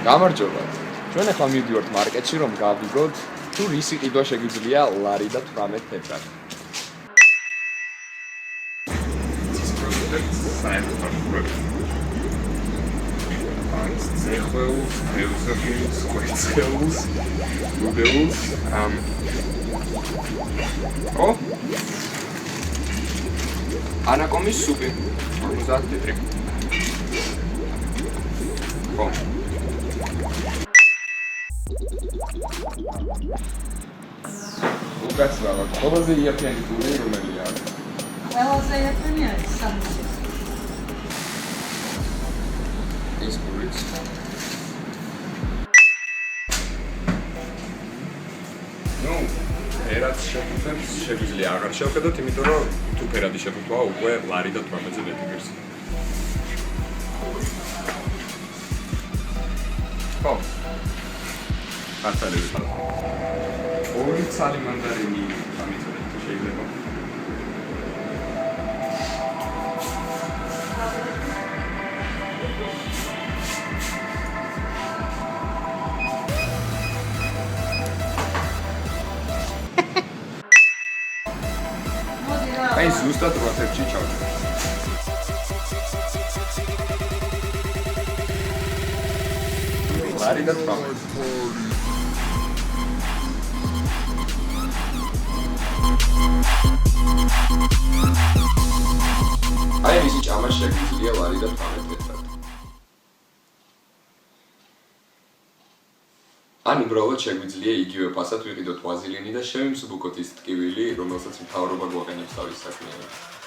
გამარჯობა. ჩვენ ახლა მივდივართ მარკეტში, რომ გავიგოთ, თუ რისი ყიდვა შეგვიძლია ლარი და 18 თეთრად. ზეხვეულს, ბეუზოქილს, კვერცხეულს, ლუდეულს, ანაკომის სუპი, 50 ლიტრი. უკაცრავად, ყველაზე იაფიანი გული რომელია? ყველაზე იაფიანი არის სამუშაო. ის გულიც. ნუ, ფერად შეფუთებს შეგვიძლია აღარ შევხედოთ, იმიტომ რომ თუ ფერადი შეფუთვა უკვე ლარი და 18-ზე მეტიგებს. ხო. ათალები ხარ. ორი ცალი მანდარინი ამიწოდეთ თუ შეიძლება. აი ზუსტად 8-ში ჩავჭრე. ლარი და 18. აი მისი ჭამა შეგვიძლია ლარი და 18 თეთრად. ან უბრალოდ შეგვიძლია იგივე ფასად ვიყიდოთ ვაზილინი და შევიმსუბუქოთ ის ტკივილი, რომელსაც მთავრობა გვაყენებს თავის საქმიანობაში.